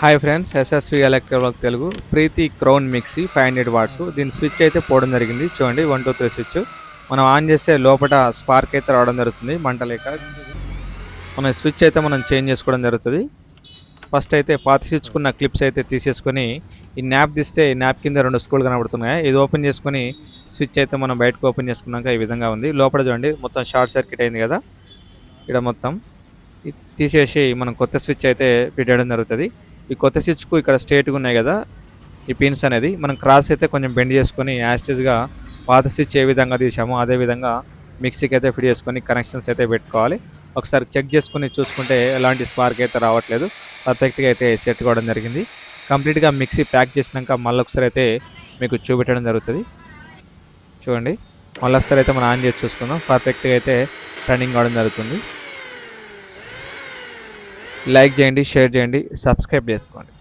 Hi friends, SSV electrical Telugu Preethi crown mixie 500 watts. దీని switch అయితే పోవడం జరిగింది. చూడండి 1 2 3 స్విచ్ మనం ఆన్ చేస్తే లోపల స్పార్క్ అయితే రావడం జరుగుతుంది, మంట లేక. మన స్విచ్ అయితే మనం చేంజ్ చేసుకోవడం జరుగుతుంది. ఫస్ట్ అయితే పాత స్విచ్కున్న క్లిప్స్ అయితే తీసేసుకొని ఈ న్యాప్ తీస్తే ఈ న్యాప్ కింద 2 స్క్రూలు కనబడుతున్నాయి. ఇది ఓపెన్ చేసుకొని స్విచ్ అయితే మనం బయటకు ఓపెన్ చేసుకున్నాక ఈ విధంగా ఉంది. లోపల చూడండి మొత్తం షార్ట్ సర్క్యూట్ అయింది కదా, ఇక్కడ మొత్తం తీసేసి మనం కొత్త స్విచ్ అయితే పెట్టడం జరుగుతుంది. ఈ కొత్త స్విచ్కు ఇక్కడ స్ట్రేట్గా ఉన్నాయి కదా ఈ పిన్స్ అనేది, మనం క్రాస్ అయితే కొంచెం బెండ్ చేసుకొని యాస్టేజ్గా పాత స్విచ్ ఏ విధంగా తీసామో అదే విధంగా మిక్సీకి అయితే ఫిట్ చేసుకొని కనెక్షన్స్ అయితే పెట్టుకోవాలి. ఒకసారి చెక్ చేసుకుని చూసుకుంటే ఎలాంటి స్పార్క్ అయితే రావట్లేదు, పర్ఫెక్ట్గా అయితే సెట్ కావడం జరిగింది. కంప్లీట్గా మిక్సీ ప్యాక్ చేసినాక మళ్ళీ ఒకసారి అయితే మీకు చూపెట్టడం జరుగుతుంది. చూడండి మళ్ళీ ఒకసారి అయితే మనం ఆన్ చేసి చూసుకుందాం, పర్ఫెక్ట్గా అయితే రన్నింగ్ కావడం జరుగుతుంది. లైక్ చేయండి, షేర్ చేయండి, సబ్స్క్రైబ్ చేసుకోండి.